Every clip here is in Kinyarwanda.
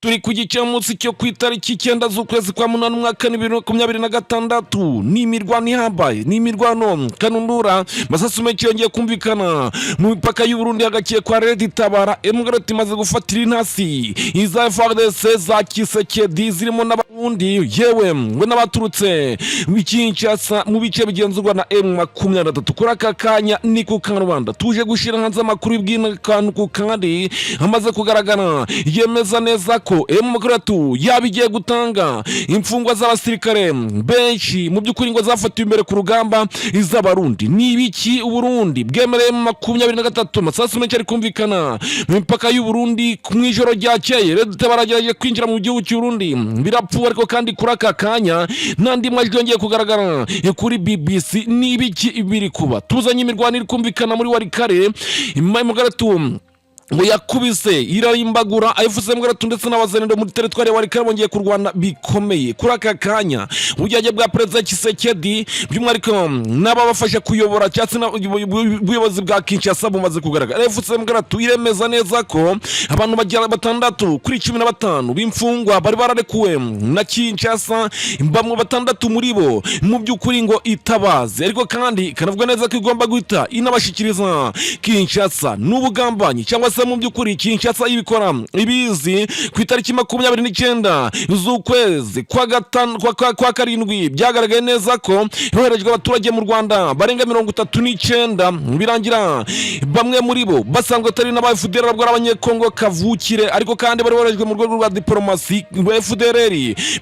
turi ku gicamunsi cyo ku itariki 9 z'ukwezi kwa munani mwaka 2026 ni imirwano ihambaye ni imirwano kanundura masasu menshi yongeye kumvikana mu mipaka y'u Burundi hagakiye kwa Red Tabara emgaroti maze gufatira intasi iza FARDC za Tshisekedi zirimo n'abarundi yewe ngo n'abaturutse bikinshasa mu bice bigenzurwa na M23 kuri aka kanya ni ku Rwanda tuje gushira hanze amakuru y'ubw'inkantu kandi amaze kugaragara yemeza neza ko M23 yabigiye gutanga imfungwa z'abasirikare benshi mu by'ukuri ngo zafatiwe imbere ku rugamba iz'abarundi nibiki Uburundi bwemereye mu 23 masasu menshi ari kumvikana mu mipaka y'u Burundi ku mwijoro ryakeye Red Tabara yagerageje kwinjira mu gihugu cy'u Burundi birapfuye ariko kandi kuri aka kanya nandi majwi yongeye kugaragara kuri BBC nibiki ibiri kuba tuzanye imirwano iri kumvikana muri Walikare Imurwano ngo yakubise irayimbagura ayifuse mgaratu ndetse n'abazerendo muri teritwari ya Walikare bongeye kurwana bikomeye kuri aka kanya ubujyaje bwa president Tshisekedi by'umwariko n'ababafasha kuyobora cyatsi n'ubuyobozi bwa Kinshasa bumaze kugaragara ayifuse mgaratu iremeza neza ko abantu bagira batandatu kuri 15 b'imfungwa bari bararekuwe na Kinshasa bamwe batandatu muri bo mu by'ukuri ngo itabaze ariko kandi kanavuga neza ko igomba guhita inabashikiriza Kinshasa n'ubugambanyi cyangwa mu by'ukuri Kinshasa ibikora ibizi ku itariki 29 z'ukwezi kwa karindwi byagaragaye neza ko yoherejwe abaturage mu Rwanda barenga 39 birangira bamwe muri bo basanzwe atari n'abafudera bw'abanye Congo kavukire ariko kandi bari borejwe mu rwego rwa diplomasi FDLR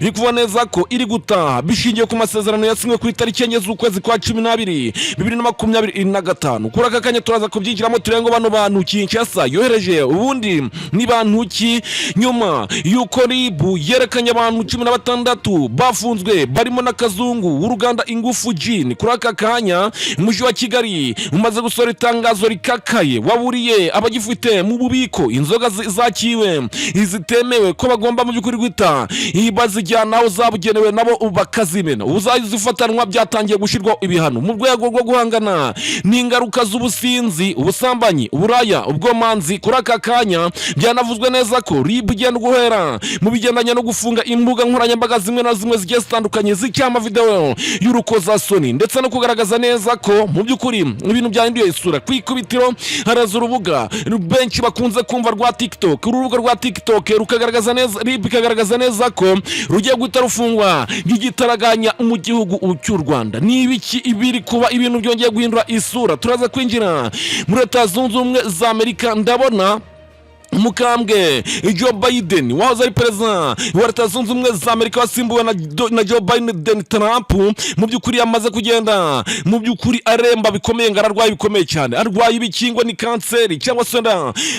biri kuva neza ko iri gutaha bishingiye ku masezerano yasinywe ku itariki 4 z'ukwezi kwa 12 2025 kuri aka kanya turaza kubyinjiramo turengo bano bantu Kinshasa yohereje ubundi ni bantu ki nyuma yuko ribu yerekanye abantu 16 bafunzwe barimo na kazungu uruganda ingufu jini kuri aka kanya umuji wa Kigali umaze gusora itangazo rikakaye waburiye abagifite mu bubiko inzoga zakiwe izitemewe ko bagomba mu by'ukuri gwita ibazijyana aho zabugenewe nabo bakazimena uzazifatanwa byatangiye gushirwa ibihano mu rwego rwo guhangana n'ingaruka z'ubusinzi ubusambanyi uburaya ubwomanzi kuri aka kanya byanavuzwe neza ko RIB igenda guhera mu bigendanye no gufunga imbuga nkoranyambaga zimwe na zimwe zigiye zitandukanye zicyama video y'urukozasoni ndetse no kugaragaza neza ko mu by'ukuri ibintu byahinduye isura kwikubitiro haraza urubuga benshi bakunze kumva rwa TikTok urubuga rwa TikTok rukagaragaza neza RIB ikagaragaza neza ko rugiye guhita rufungwa gigitaraganya mu gihugu cy'u Rwanda nibiki ibiri kuba ibintu byongeye guhindura isura turaza kwinjira muri Leta Zunze Ubumwe za Amerika ndabona Mukambwe Joe Biden wahoze ari president wa Leta Zunze Ubumwe za Amerika wasimbuwe na Joe Biden Trump mu by'ukuri yamaze kugenda mu by'ukuri aremba bikomeye ngararwaye bikomeye cyane arwaye ibikingwa ni kanseri cyangwa se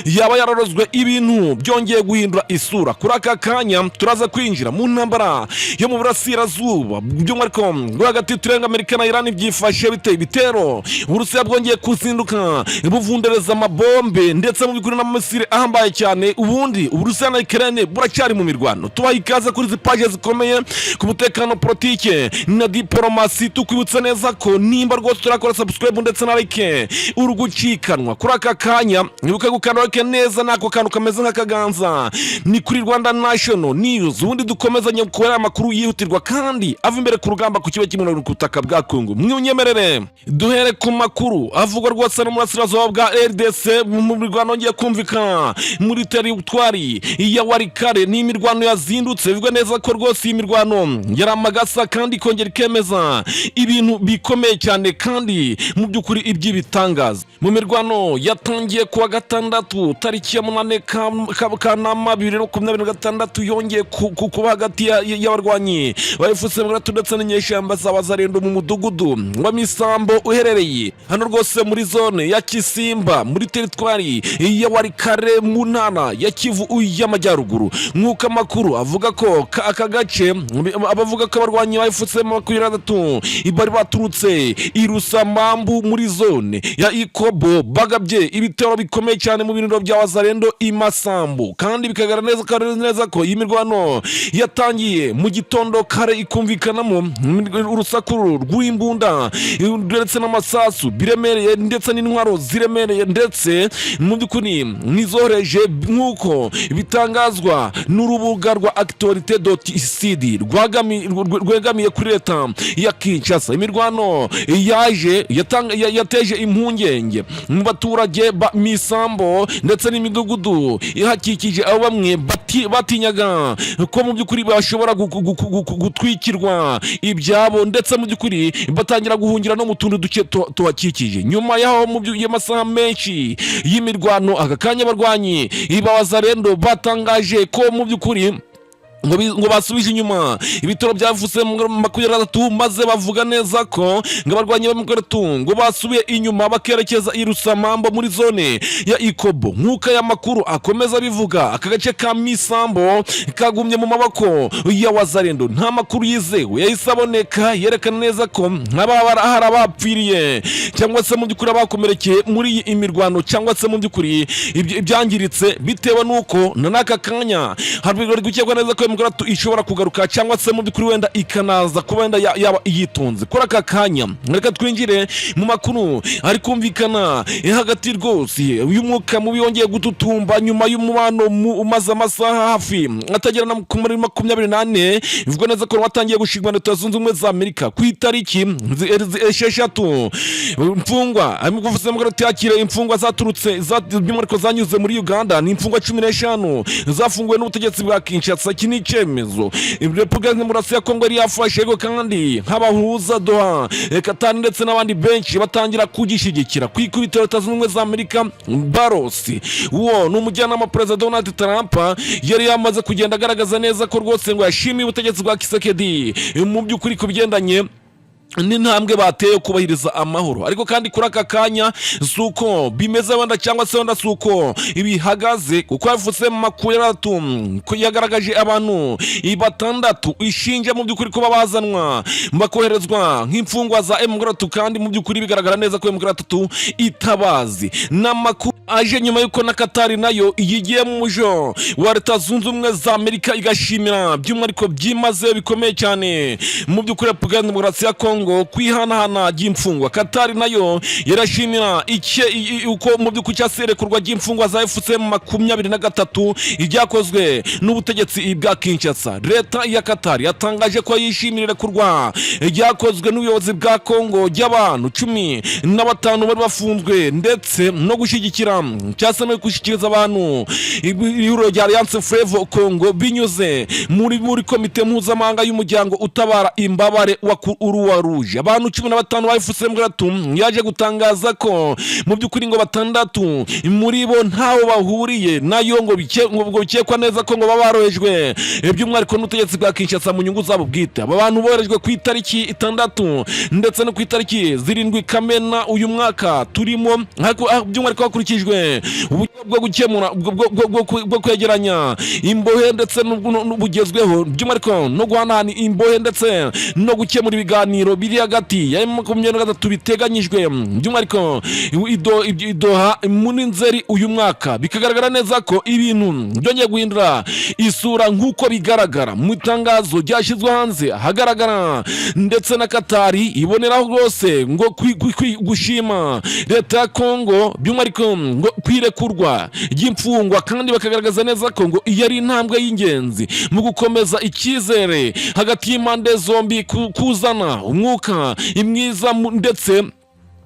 yaba yararozwe ibintu byongeye guhindura isura kuri aka kanya turaza kwinjira mu ntambara yo mu burasirazuba by'umwariko hagati turenga Amerika na Iran byifashe biteye bitero Uburusiya bwongeye kuzinduka buvundereza amabombe ndetse mu by'ukuri n'amamisire ahambaye cyane ubundi Uburusiya na Ukraine buracyari mu mirwano tubayikaza kuri zipaje zikomeye ku mutekano politike na diplomasi tukwibutsa neza ko nimba rwose turakora subscribe ndetse na like urugucikanwa kuri aka kanya nibuka gukanwa neza nako kantu kameze nk'akaganza ni kuri Rwanda National News ubundi dukomezanye gukora amakuru yihutirwa kandi ava imbere ku rugamba ku kibe kimwe ku butaka bwa Congo mwunyemerere duhere ku makuru avugwa rwose no murasirazuba bwa RDC mu mirwano ngiye kumvikana muri teritwari ya Walikare ni imirwano yazindutse bivugwa neza ko rwose imirwano yaramagasa kandi kongera ikemeza ibintu bikomeye cyane kandi mu by'ukuri iby'ibitangaza mu mirwano yatangiye kuwa gatandatu tariki ya 8 Kanama 2026 yongeye kuba hagati y'abarwanyi barifuse mgaratu ndetse n'inyeshyamba z'abazarendo mu mudugudu wa Misambo uherereye hano rwose muri zone ya Kisimba muri teritwari ya Walikare mu ntara ya Kivu y'Amajyaruguru nk'uko amakuru avuga ko aka gace abavuga ko abarwanyi bayifutse mu 23 bari baturutse irusamambu muri zone ya Ikobo bagabye ibitero bikomeye cyane mu bintu bya wazarendo imasambu kandi bikagaragaza neza ko iyi mirwano yatangiye mu gitondo kare ikumvikanamo urusakuru rw'imbunda ndetse n'amasasu biremereye ndetse n'intwaro ziremereye ndetse mu by'ukuri nizoreje bakomeje nk'uko bitangazwa n'urubuga rwa actualite.cd rwegamiye kuri leta ya Kinshasa. Imirwano yateje impungenge mu baturage ba Misambo ndetse n'imidugudu ihakikije, abo bamwe batinyaga ko mu by'ukuri bashobora gutwikirwa ibyabo, ndetse mu by'ukuri batangira guhungira no mu tundi duce tuhakikije. Nyuma yaho mu y'amasaha menshi y'imirwano, aka kanya abarwanyi b'abazarendo batangaje ko mu by'ukuri ngo basubije inyuma ibitoro byavutse mu 23, maze bavuga neza ko ngo abarwanyi b'Amakuru ngo basubiye inyuma bakerekeza i Rusamambo muri zone ya Ikobo. Nk'uko aya makuru akomeza bivuga, aka gace ka Misambo kagumye mu maboko ya Wazarendo. Nta makuru yizewe yahise aboneka yerekana neza ko hari abapfiriye cyangwa se mu by'ukuri abakomerekeye muri iyi imirwano, cyangwa se mu by'ukuri ibyangiritse bitewe n'uko n'aka kanya hari gukekwa neza ko ishobora kugaruka, cyangwa se mu by'ukuri wenda ikanaza kuba wenda yaba iyitunze. Kuri aka kanya reka twinjire mu makuru ari kumvikana hagati rwose y'umwuka mubi wongeye gututumba nyuma y'umubano umaze amasaha hafi atagera na muri 28. Bivuga neza ko watangiye gushingwa na Leta Zunze Ubumwe za Amerika ku itariki 6. Imfungwa arimo kuvuza mu yakire imfungwa zaturutse by'umwihariko zanyuze muri Uganda. Ni imfungwa 15 zafunguwe n'ubutegetsi bwa Kinshasa. Icyemezo Repubulika Iharanira Congo yari yafashe, ariko kandi nk'abahuza Doha, Katari ndetse n'abandi benshi batangira kugishyigikira. Kwikubita Leta Zunze Ubumwe za Amerika, Barosi uwo ni umujyanama Perezida Donald Trump yari yamaze kugenda agaragaza neza ko rwose ngo yashimiye ubutegetsi bwa Tshisekedi mu by'ukuri ku bigendanye n'intambwe bateye kubahiriza amahoro. Ariko kandi kuri aka kanya suko bimeze wenda, cyangwa se wenda suko ibihagaze, kuko yavutse mu 23 ko yagaragaje abantu 6 ishinja mu by'ukuri ko babazanwa bakoherezwa nk'imfungwa za M23, kandi mu by'ukuri bigaragara neza ko M23 itabazi. N'amakuru aje nyuma yuko na Katari nayo yigiye mu mujo wa Leta Zunze Ubumwe za Amerika igashimira by'umwihariko byimaze bikomeye cyane mu by'ukuri Repubulika ya Demokarasi ya Congo kwihanahana ry'imfungwa. Katari nayo yarashimira uko mu by'ukuri cyaserekurwa ry'imfungwa za FCM 23 ibyakozwe n'ubutegetsi bwa Kinshasa. Leta ya Katari yatangaje ko yishimira kurwa ryakozwe n'ubuyobozi bwa Congo ry'abantu 15 bari bafunzwe, ndetse no gushyigikira cyase no gushyikiriza abantu ihuriro rya Alliance Fleuve Congo binyuze muri komite mpuzamahanga y'umuryango utabara imbabare wa Uruwaru. Abantu 15 bafuse mu yaje gutangaza ko mu by'ukuri ngo 6 muri bo ntawo bahuriye nayo, ngo bikekwa neza ko ngo babarojwe by'umwihariko n'ubutegetsi bwa Kinshasa mu nyungu zabo bwite. Aba bantu borejwe ku itariki 6 ndetse no ku itariki 7 Kamena uyu mwaka turimo, by'umwihariko hakurikijwe uburyo bwo gukemura bwo kwegeranya imbohe ndetse n'ubugezweho, by'umwihariko no guhanahana imbohe ndetse no gukemura ibiganiro biri hagati ya 23 biteganyijwe by'umwihariko Doha muri Nzeri uyu mwaka. Bikagaragara neza ko ibintu byongeye guhindura isura nk'uko bigaragara mu itangazo ryashyizwe hanze hagaragara, ndetse na Katari iboneraho rwose ngo gushima Leta ya Congo by'umwihariko ngo kwirekurwa ry'imfungwa, kandi bakagaragaza neza ko ngo yari intambwe y'ingenzi mu gukomeza icyizere hagati y'impande zombi, kuzana umwuka imwiza ndetse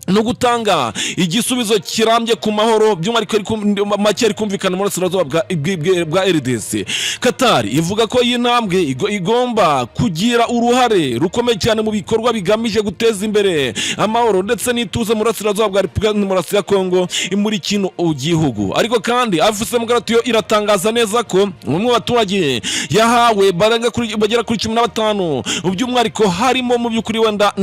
no gutanga igisubizo kirambye ku mahoro by'umwihariko make ari kumvikana mu burasirazuba bwa RDC. Katari ivuga ko iyi ntambwe igomba kugira uruhare rukomeye cyane mu bikorwa bigamije guteza imbere amahoro ndetse n'ituze mu burasirazuba bwa Repubulika ya Demokarasi ya Congo muri kino gihugu. Ariko kandi afise mu garatuyo iratangaza neza ko umwe baturage yahawe bagera kuri 15 by'umwihariko harimo mu by'ukuri wenda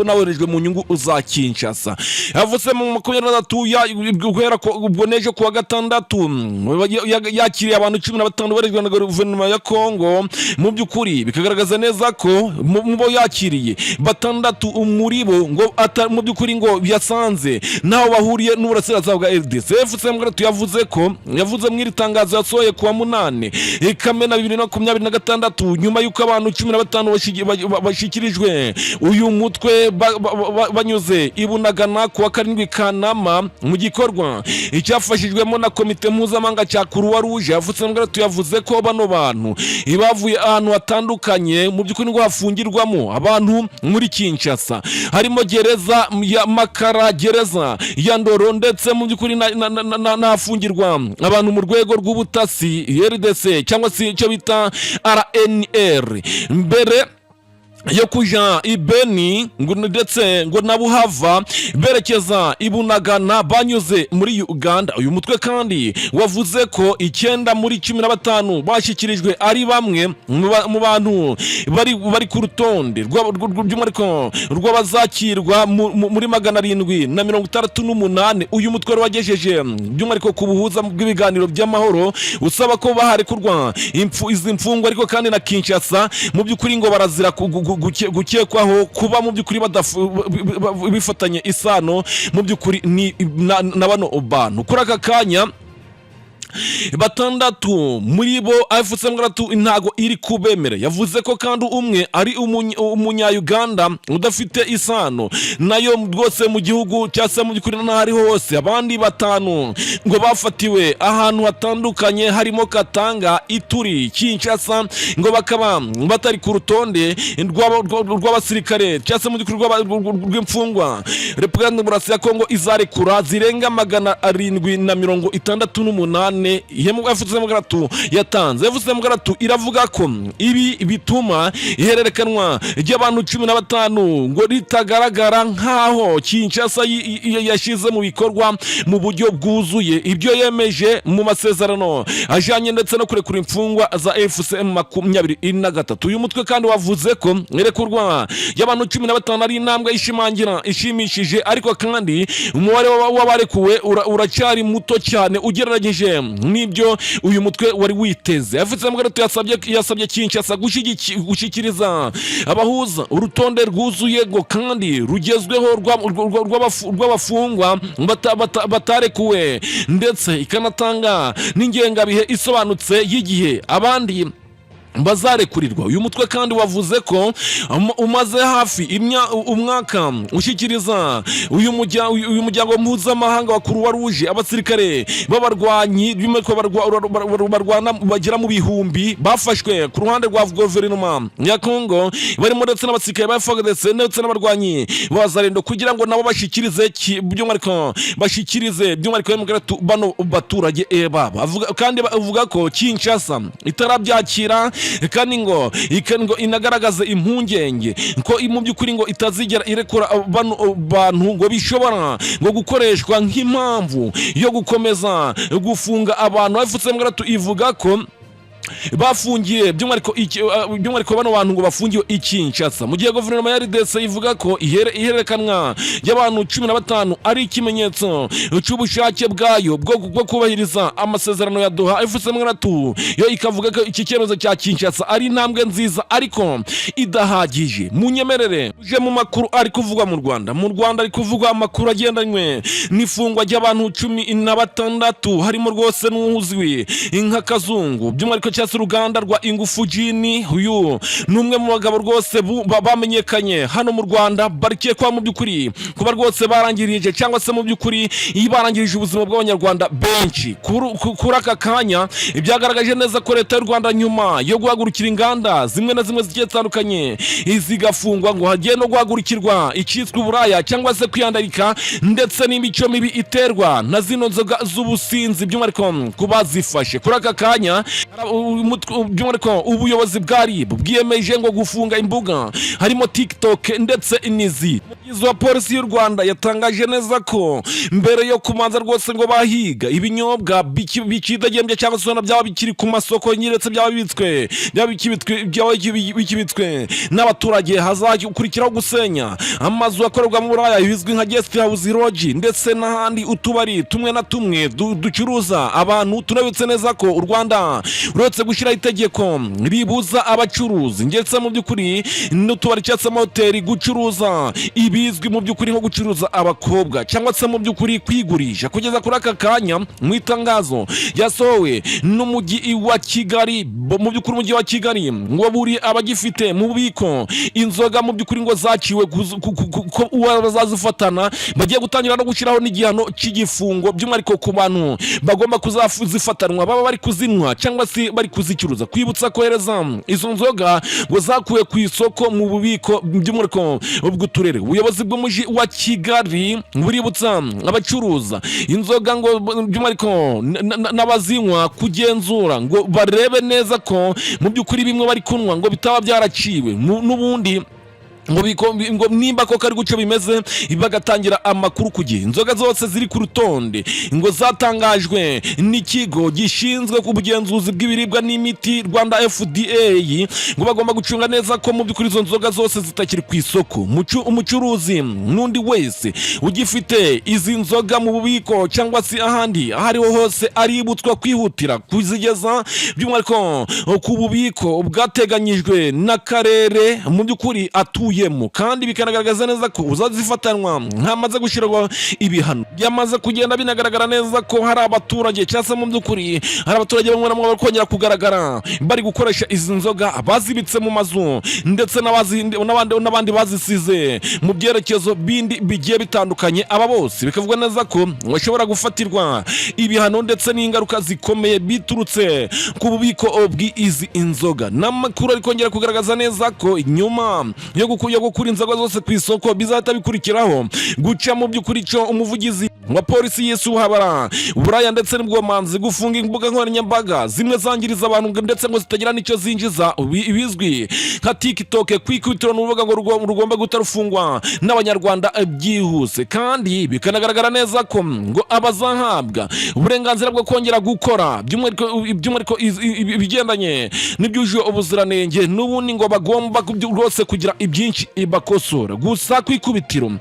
naborejwe mu nyungu za Kinshasa. Yavuze mu 23 guhera ubwo neje kuwa 6 yakiriye abantu 15 barejwe na guverinoma ya Congo. Mu by'ukuri bikagaragaza neza ko mu bo yakiriye 6 muri bo ngo mu by'ukuri ngo byasanze naho bahuriye n'uburasirazuba bwa RDC. Yavuze mu itangazo yasohoye kuwa 8 Kamena 2026 nyuma y'uko abantu 15 bashikirijwe uyu mutwe banyuze ibuna Bunagana kuwa 7 Kanama mu gikorwa icyafashijwemo na komite mpuzamahanga cya Croix Rouge. yavuze ko bano bantu bavuye ahantu hatandukanye mu by'ukuri ngo hafungirwamo abantu muri Kinshasa, harimo gereza ya Makara, gereza ya Ndoro, ndetse mu by'ukuri nafungirwa abantu mu rwego rw'ubutasi RDC cyangwa se icyo bita RNR. Mbere yo kuja ibeni ndetse ngo nabuhava berekeza ibunagana banyuze muri Uganda. Uyu mutwe kandi wavuze ko 9 muri 15 bashyikirijwe ari bamwe mu bantu bari ku rutonde by'umwihariko rw'abazakirwa muri 768. Uyu mutwe wagejeje by'umwihariko ku buhuza bw'ibiganiro by'amahoro usaba ko baharekurwa izi mfungwa, ariko kandi na Kinshasa mu by'ukuri ngo barazira gukekwaho kuba mu by'ukuri bifatanye isano mu by'ukuri na bano bantu. Kuri aka kanya 6 muri bo afuse mgaratu Intego iri kubemera. Yavuze ko kandi umwe ari umunya-Uganda udafite isano nayo rwose mu gihugu cyase mu by'ukuri n'ahari hose. Abandi 5 ngo bafatiwe ahantu hatandukanye harimo Katanga, Ituri, Kinshasa, ngo bakaba batari ku rutonde rw'abasirikare cyase mu by'ukuri rw'imfungwa Repubulika Iharanira ya Congo izarekura zirenga 768. Yavuze iravuga ko ibi bituma ihererekanwa ry'abantu 15 ngo ritagaragara nkaho Kinshasa yashize mu bikorwa mu buryo bwuzuye ibyo yemeje mu masezerano ajanye ndetse no kurekura imfungwa za FCM 23. Uyu mutwe kandi wavuze ko irekurwa y'abantu 15 ari intambwe ishimishije, ariko kandi umubare w'abarekuwe uracyari muto cyane ugereranyije nibyo uyu mutwe wari witeze. Yavuze mugarato yasabye Kinshasa gushikiriza abahuza urutonde rwuzuye ngo kandi rugezweho rw'abafungwa batarekuwe, ndetse ikanatanga n'ingengabihe isobanutse y'igihe abandi bazarekurirwa. Uyu mutwe kandi wavuze ko umaze hafi umwaka ushyikiriza uyu muryango mpuzamahanga wa Croix Rouge abasirikare b'abarwanyi barwana bagera mu bihumbi bafashwe ku ruhande rwa guverinoma ya Congo, barimo ndetse n'abasirikare ba FARDC ndetse n'abarwanyi bazarendo, kugira ngo nabo bashikirize by'umwihariko bano baturage baba. Kandi bavuga ko Kinshasa itarabyakira kandi ngo inagaragaza impungenge ko mu by'ukuri ngo itazigera irekura bantu ngo bishobora ngo gukoreshwa nk'impamvu yo gukomeza gufunga abantu. Bafutse mgaratu ivuga ko bafungiye by'umwihariko bano bantu ngo bafungiwe Kinshasa, mu gihe guverinoma ya RDC ivuga ko ihererekanwa y'abantu 15 ari ikimenyetso cy'ubushake bwayo bwo kubahiriza amasezerano ya Doha. FCM yo ikavuga ko iki cyemezo cya Kinshasa ari intambwe nziza ariko idahagije. Munyemerere uje mu makuru ari kuvugwa mu Rwanda ari kuvugwa amakuru agendanywe n'ifungwa ry'abantu 16 harimo rwose n'uhuzwi inka Kazungu by'umwihariko cyase uruganda rwa Ingufu Jini. Uyu numwe mu bagabo rwose bamenyekanye hano mu Rwanda barikiye kwa mu by'ukuri kuba rwose barangirije cyangwa se mu by'ukuri barangirije ubuzima bw'abanyarwanda benshi. Kuri aka kanya ibyagaragaje neza ko leta y'u Rwanda nyuma yo guhagurukira inganda zimwe na zimwe zigiye zitandukanye izigafungwa ngo hagiye no guhagurukirwa icyitwa uburaya cyangwa se kwiyandarika ndetse n'imico mibi iterwa na zino nzoga z'ubusinzi by'umwihariko kubazifashe. Kuri aka kanya by'umwihariko ubuyobozi bwa RIB bwiyemeje ngo gufunga imbuga harimo TikTok ndetse inizi. Umuvugizi wa polisi y'u Rwanda yatangaje neza ko mbere yo kumanza rwose ngo bahiga ibinyobwa bikidagembye cyangwa se byaba bikiri ku masoko ndetse byaba bikibitswe n'abaturage, hazakurikiraho gusenya amazu akorerwa mu buraya bizwi nka guest house lodge ndetse n'ahandi utubari tumwe na tumwe ducuruza abantu. Tunabitse neza ko u Rwanda uretse yamaze gushyiraho itegeko ribuza abacuruzi ndetse mu by'ukuri n'utubari cyangwa se amahoteli gucuruza ibizwi mu by'ukuri nko gucuruza abakobwa cyangwa se mu by'ukuri kwigurisha. Kugeza kuri aka kanya mu itangazo yasohowe n'umujyi wa Kigali, mu by'ukuri umujyi wa Kigali ngo buri abagifite mu bubiko inzoga mu by'ukuri ngo zaciwe ko bazazifatana bagiye gutangira no gushyiraho n'igihano cy'igifungo by'umwihariko ku bantu bagomba kuzazifatanwa baba bari kuzinywa cyangwa se bari kuzicuruza. Kwibutsa kohereza izo nzoga ngo zakuwe ku isoko mu bubiko by'umwihariko bw'uturere. Ubuyobozi bw'umujyi wa Kigali buributsa abacuruza inzoga ngo by'umwihariko n'abazinywa kugenzura ngo barebe neza ko mu by'ukuri bimwe bari kunywa ngo bitaba byaraciwe n'ubundi ngo nimba ko kari gucyo bimeze bagatangira amakuru ku gihe. Inzoga zose ziri ku rutonde ngo zatangajwe n'ikigo gishinzwe ku bugenzuzi bw'ibiribwa n'imiti Rwanda FDA ngo bagomba gucunga neza ko mu by'ukuri izo nzoga zose zitakiri ku isoko. Umucuruzi n'undi wese ugifite izi nzoga mu bubiko cyangwa se ahandi ahariho hose aributswa kwihutira kuzigeza by'umwihariko ku bubiko bwateganyijwe n'akarere mu by'ukuri atuyemo, kandi bikanagaragaza neza ko uzazifatanwa ntamaze gushyirwa ibihano. Byamaze kugenda binagaragara neza ko hari abaturage cyangwa se mu by'ukuri hari abaturage bamwe na bamwe bari kongera kugaragara bari gukoresha izi nzoga bazibitse mu mazu ndetse n'abandi bazisize mu byerekezo bindi bigiye bitandukanye. Aba bose bikavuga neza ko bashobora gufatirwa ibihano ndetse n'ingaruka zikomeye biturutse ku bubiko bw'izi inzoga. N'amakuru ari kongera kugaragaza neza ko nyuma yo gukura inzoga zose ku isoko bizahita bikurikiraho guca mu by'ukuri cyo umuvugizi wa polisi y'Isuhabara Buraya ndetse n'ubwomanzi gufunga imbuga nkoranyambaga zimwe zangiriza abantu ndetse ngo zitagira n'icyo zinjiza ibizwi nka TikTok kwikubitiro n'urubuga ngo rugomba gutarufungwa n'abanyarwanda byihuse. Kandi bikanagaragara neza ko ngo abazahabwa uburenganzira bwo kongera gukora by'umwihariko ibigendanye n'ibyujuje ubuziranenge n'ubundi ngo bagomba rwose kugira ibyinshi bakosora. Gusa kwikubitiro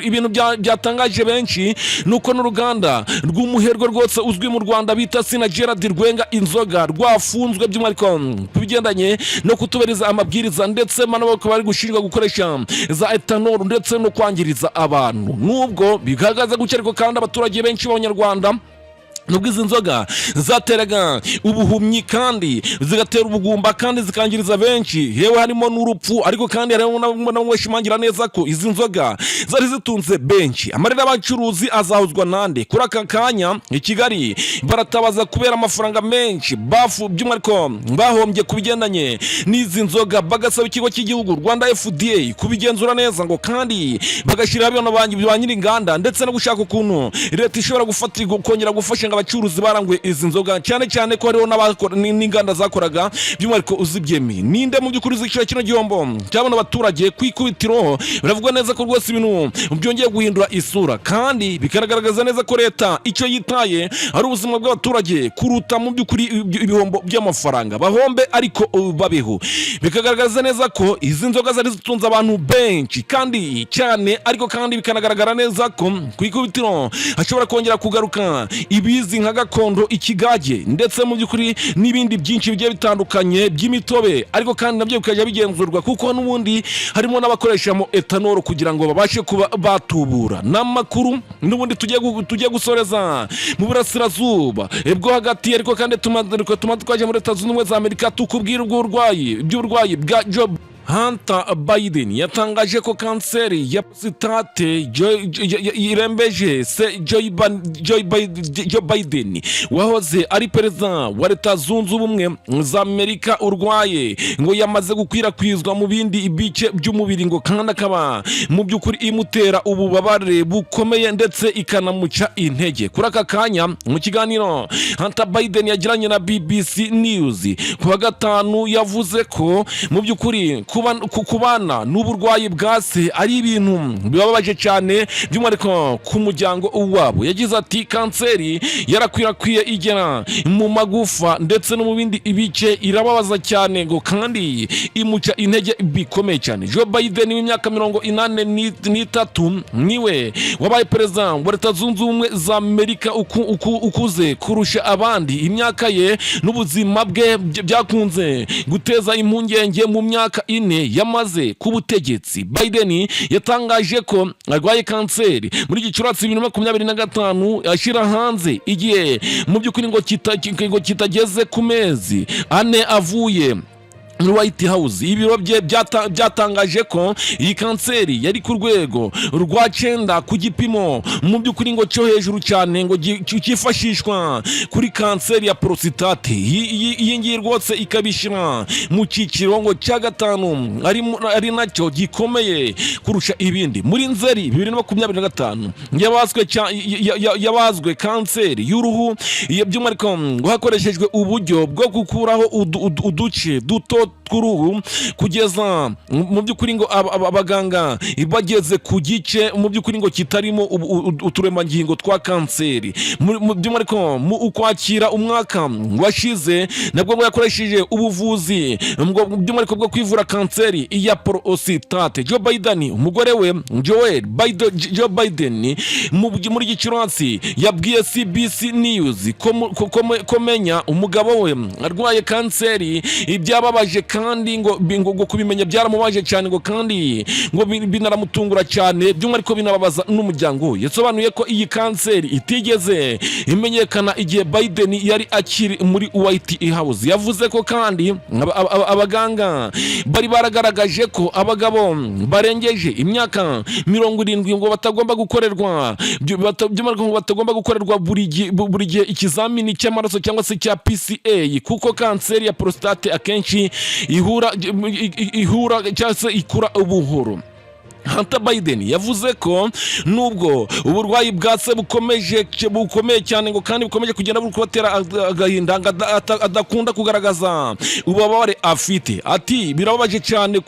ibintu byatangaje benshi nuko n'uruganda rw'umuherwe rwose uzwi mu Rwanda bita Sina Gerard Rwenga inzoga rwafunzwe by'umwihariko kubigendanye no kutuberiza amabwiriza ndetse manabako bari gushinjwa gukoresha za etanol ndetse no kwangiriza abantu. Nubwo bigaragaza gucyariko kandi abaturage benshi b'abanyarwanda nubwo izi nzoga zateraga ubuhumyi kandi zigatera ubugumba kandi zikangiriza benshi yewe harimo n'urupfu, ariko kandi harimo n'abashimangira neza ko izi nzoga zari zitunze benshi. Amarira y'abacuruzi azahuzwa nande kuri aka kanya i Kigali baratabaza kubera amafaranga menshi by'umwihariko bahombye kubigendanye n'izi nzoga, bagasaba ikigo cy'igihugu Rwanda FDA kubigenzura neza ngo kandi bagashyiraho ibintu ba nyir'inganda ndetse no gushaka ukuntu leta ishobora kongera gufasha abacuruzi barangwe izi nzoga, cyane cyane ko hariho n'inganda zakoraga by'umwihariko uzibyemeye. Ninde mu by'ukuri zishyira kino gihombo cyabona abaturage kwikubitiro biravuga neza ko rwose ibintu byongeye guhindura isura, kandi bikanagaragaza neza ko leta icyo yitaye ari ubuzima bw'abaturage kuruta mu by'ukuri ibihombo by'amafaranga bahombe ariko babeho. Bikagaragaza neza ko izi nzoga zari zitunze abantu benshi kandi cyane, ariko kandi bikanagaragara neza ko kwikubitiro hashobora kongera kugaruka ibizi nka gakondo, ikigage ndetse mu by'ukuri n'ibindi byinshi bigiye bitandukanye by'imitobe, ariko kandi nabyo bikajya bigenzurwa kuko n'ubundi harimo n'abakoreshamo etanol kugira ngo babashe kuba batubura. N'amakuru n'ubundi tugiye gusoreza mu burasirazuba bwo hagati, ariko kandi tuma twaje muri Leta Zunze Ubumwe za Amerika tukubwira by'uburwayi bwa Job Hunter Biden yatangaje ko kanseri ya prostate irembeje se Joe Biden wahoze ari perezida wa Leta Zunze Ubumwe za Amerika urwaye ngo yamaze gukwirakwizwa mu bindi bice by'umubiri ngo kandi akaba mu by'ukuri imutera ububabare bukomeye ndetse ikanamuca intege. Kuri aka kanya mu kiganiro Hunter Biden yagiranye na BBC News ku wa gatanu yavuze ko mu by'ukuri kubana n'uburwayi bwa se ari ibintu bibabaje cyane by'umwihariko ku muryango wabo. Yagize ati kanseri yarakwirakwiye igera mu magufa ndetse no mu bindi bice, irababaza cyane ngo kandi imuca intege bikomeye cyane. Joe Biden w'imyaka 83 niwe wabaye perezida wa Leta Zunze Ubumwe za Amerika ukuze kurusha abandi. Imyaka ye n'ubuzima bwe byakunze guteza impungenge mu myaka 4 yamaze ku butegetsi. Biden yatangaje ko arwaye kanseri muri Gicurasi 2025, ashyira hanze igihe mu by'ukuri ngo kitageze ku mezi 4 avuye White House. Ibiro bye byatangaje ko iyi kanseri yari ku rwego rwa 9 ku gipimo mu by'ukuri ngo cyo hejuru cyane, ngo cyifashishwa kuri kanseri ya prostate. Iyi ngiyi rwose ikabishira mu cyiciro ngo cya 5 ari nacyo gikomeye kurusha ibindi. Muri Nzeri 2025 yabazwe kanseri y'uruhu by'umwihariko ngo hakoreshejwe uburyo bwo gukuraho uduce duto tw'uruhu kugeza mu by'ukuri ngo abaganga bageze ku gice mu by'ukuri ngo kitarimo uturemangingo twa kanseri. By'umwihariko mu ukwakira umwaka washize nabwo ngo yakoresheje ubuvuzi by'umwihariko bwo kwivura kanseri ya prostate. Joe Biden umugore we Joe Biden muri Gicurasi yabwiye CBC News ko menya umugabo we arwaye kanseri ibyababaje kandi ngo kubimenya byaramubaje cyane, ngo kandi ngo binaramutungura cyane, by'umwihariko binababaza n'umuryango. Yasobanuye ko iyi kanseri itigeze imenyekana igihe Biden yari akiri muri White House. Yavuze ko kandi abaganga bari baragaragaje ko abagabo barengeje imyaka 70 ngo batagomba gukorerwa buri gihe ikizamini cy'amaraso cyangwa se cya PCA, kuko kanseri ya prostate akenshi ihura cyangwa se ikura ubuhoro. Hunter Biden yavuze ko nubwo uburwayi bwa se bukomeye cyane ngo kandi bukomeje kugenda bukubatera agahinda, adakunda kugaragaza ubabare afite. Ati birababaje cyane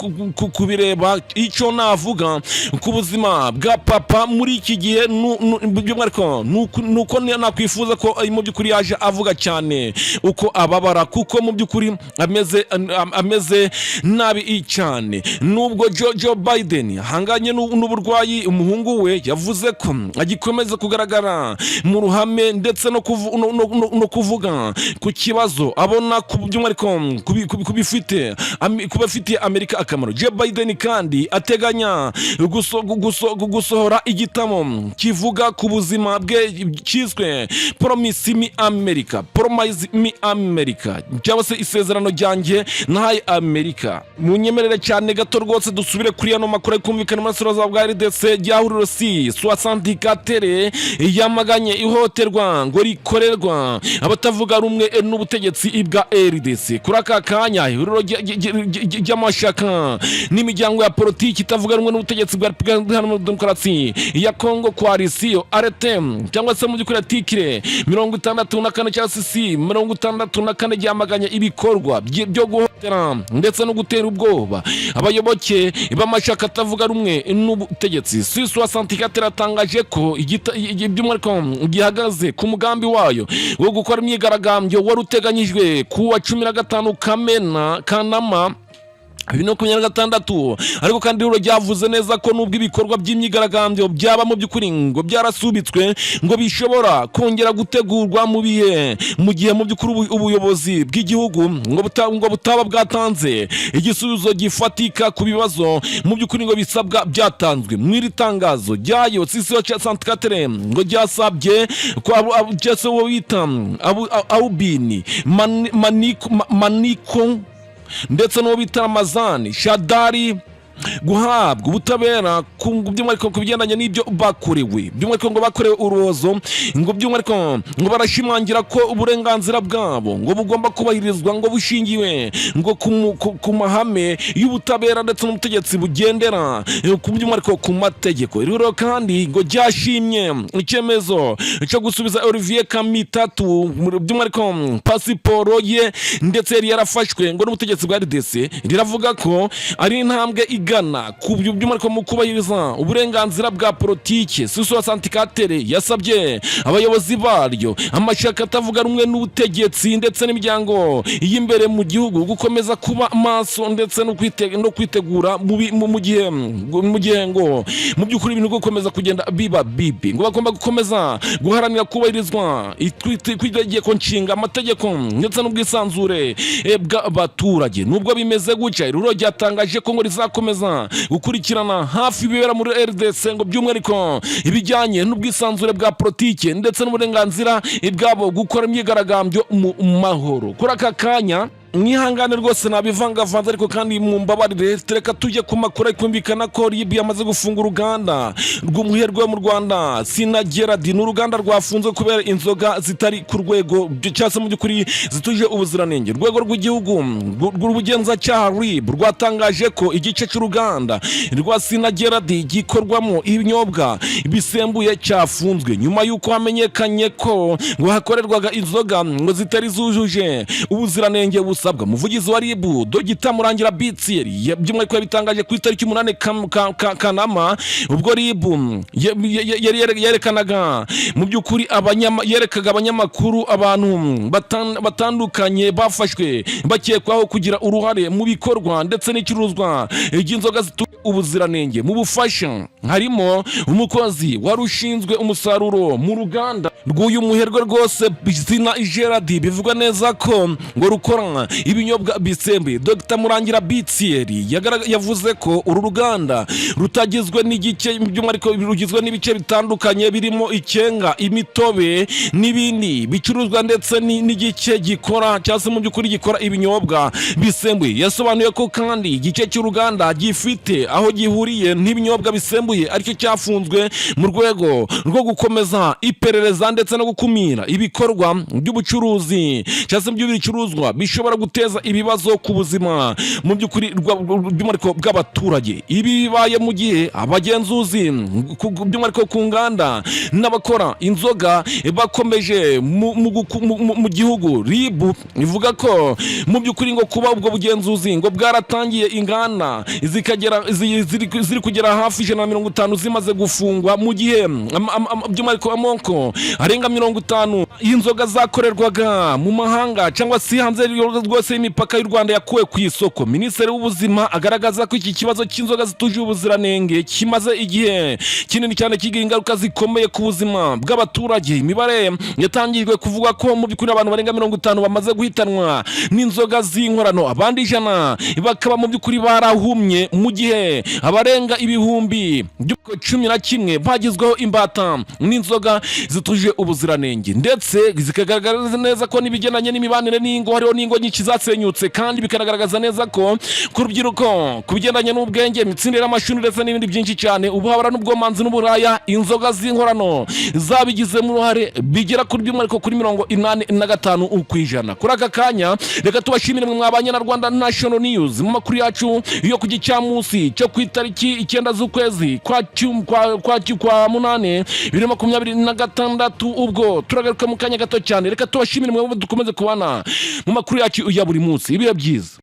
kubireba. Icyo navuga ku buzima bwa papa muri iki gihe by'umwihariko nuko nakwifuza ko mu by'ukuri yaje avuga cyane uko ababara, kuko mu by'ukuri ameze nabi cyane. Nubwo Joe Biden hanganye n'uburwayi, umuhungu we yavuze ko agikomeza kugaragara mu ruhame ndetse no kuvuga ku kibazo abona by'umwihariko kubafitiye Amerika akamaro. Joe Biden kandi ateganya gusohora igitabo kivuga ku buzima bwe cyiswe Promise Me America cyangwa se isezerano ryanjye nahaye Amerika. Munyemerere cyane gato rwose dusubire kuri ano makuru kumvikana n'amasoroza bwa RDC ryahuriro si 64 yamaganye ihohoterwa ngo rikorerwa abatavuga rumwe n'ubutegetsi bwa RDC. Kuri aka kanya ihuriro ry'amashaka n'imiryango ya politiki itavuga rumwe n'ubutegetsi bwa Repubulika Iharanira Demokarasi ya Congo Coalition RTM cyangwa se mu by'ukuri tikire 64 cyangwa se 64 ryamaganye ibikorwa byo guhotera ndetse no gutera ubwoba abayoboke b'amashaka atavuga rumwe n'ubutegetsi. 64 atangaje ko by'umwihariko gihagaze ku mugambi wayo wo gukora imyigaragambyo wari uteganyijwe kuwa 15 Kanama 2026, ariko kandi rero ryavuze neza ko nubwo ibikorwa by'imyigaragambyo byaba mu by'ukuri ngo byarasubitswe ngo bishobora kongera gutegurwa mu gihe mu by'ukuri ubuyobozi bw'igihugu ngo butaba bwatanze igisubizo gifatika ku bibazo mu by'ukuri ngo bisabwa byatanzwe. Mw'iri tangazo ryayo CCO64 ngo ryasabye ko cyese wo wita Aubini Maniko ndetse n'uwo bita Ramazani Shadari guhabwa ubutabera by'umwihariko ku bigendanye n'ibyo bakorewe, by'umwihariko ngo bakorewe urubozo, ngo by'umwihariko ngo barashimangira ko uburenganzira bwabo ngo bugomba kubahirizwa ngo bushingiwe ngo ku mahame y'ubutabera ndetse n'ubutegetsi bugendera ku by'umwihariko ku mategeko. Rero kandi ngo ryashimye icyemezo cyo gusubiza Olivier Kamitatu by'umwihariko pasiporo ye ndetse yari yarafashwe ngo n'ubutegetsi bwa RDC, riravuga ko ari intambwe igana ku by'umwihariko mu kubahiriza uburenganzira bwa politike. Suso Santikatere yasabye abayobozi baryo, amashyaka atavuga rumwe n'ubutegetsi ndetse n'imiryango y'imbere mu gihugu gukomeza kuba maso ndetse no kwitegura mu gihe ngo mu by'ukuri ibintu gukomeza kugenda biba bibi, ngo bagomba gukomeza guharanira kubahirizwa itegeko nshinga, amategeko ndetse n'ubwisanzure bw'abaturage. Nubwo bimeze gutya, rero ryatangaje ko ngo rizakomeza gukurikirana hafi ibibera muri RDC, ngo by'umwihariko ibijyanye n'ubwisanzure bwa politike ndetse n'uburenganzira bwabo gukora imyigaragambyo mu mahoro. Kuri aka kanya mwihangane rwose nabivangavanze, ariko kandi mumbabarire, reka tujye ku makuru kumvikana ko RIB yamaze gufunga uruganda rw'umuherwe mu Rwanda Sinageradi. N'uruganda rwafunzwe kubera inzoga zitari ku rwego cyase mu by'ukuri zituje ubuziranenge. Urwego rw'igihugu rw'ubugenzacyaha RIB rwatangaje ko igice cy'uruganda rwa Sinageradi gikorwamo ibinyobwa bisembuye cyafunzwe nyuma y'uko hamenyekanye ko ngo hakorerwaga inzoga ngo zitari zujuje ubuziranenge busabwa. Umuvugizi wa RIB Dogita Murangira Bitseri by'umwihariko yabitangaje ku itariki 8 Kanama, ubwo RIB yerekanaga mu by'ukuri yerekaga abanyamakuru abantu batandukanye bafashwe bakekwaho kugira uruhare mu bikorwa ndetse n'icuruzwa ry'inzoga zituje ubuziranenge. Mu bufasha harimo umukozi wari ushinzwe umusaruro mu ruganda rw'uyu muherwe rwose Sinageradi, bivugwa neza ko ngo rukora ibinyobwa bisembuye. Dr Murangira Bitseri yavuze ko uru ruganda rutagizwe n'igice by'umwihariko rugizwe n'ibice bitandukanye birimo ikenga, imitobe n'ibindi bicuruzwa ndetse n'igice gikora cyase mu by'ukuri gikora ibinyobwa bisembuye. Yasobanuye ko kandi igice cy'uruganda gifite aho gihuriye n'ibinyobwa bisembuye aricyo cyafunzwe mu rwego rwo gukomeza iperereza ndetse no gukumira ibikorwa by'ubucuruzi cyase by'ibicuruzwa bishobora guteza ibibazo ku buzima mu by'ukuri by'umwihariko bw'abaturage. Ibi bibaye mu gihe abagenzuzi by'umwihariko ku nganda n'abakora inzoga bakomeje mu gihugu. RIB ivuga ko mu by'ukuri ngo kuba ubwo bugenzuzi ngo bwaratangiye, inganda ziri kugera hafi 150 zimaze gufungwa, mu gihe by'umwihariko amoko arenga 50 y'inzoga zakorerwaga mu mahanga cyangwa si hanze rwose y'imipaka y'u Rwanda yakuwe ku isoko. Minisitiri w'ubuzima agaragaza ko iki kibazo cy'inzoga zituje ubuziranenge kimaze igihe kinini cyane kigira ingaruka zikomeye ku buzima bw'abaturage. Imibare yatangijwe kuvuga ko mu by'ukuri abantu barenga 50 bamaze guhitanwa n'inzoga z'inkorano, abandi 100 bakaba mu by'ukuri barahumye, mu gihe abarenga ibihumbi 11 bagizweho imbata n'inzoga zituje ubuziranenge, ndetse zikagaragaza neza ko nibigenanye n'imibanire n'ingo hariho n'ingo nyinshi zasenyutse, kandi bikagaragaza neza ko ku rubyiruko kubigendanye n'ubwenge, imitsindire y'amashuri ndetse n'ibindi byinshi cyane, ubuhabara n'ubwomanzi n'uburaya, inzoga z'inkorano zabigizemo uruhare bigera kuri by'umwihariko kuri 85%. Kuri aka kanya reka tubashimire mwe mwabanye na Rwanda National News mu makuru yacu yo ku gicamunsi cyo ku itariki 9 z'ukwezi kwa 8 2026. ubwo turagaruka mu kanya gato cyane. Reka tubashimire mwe dukomeze kubana mu makuru yacu ya buri munsi. Ibihe byiza.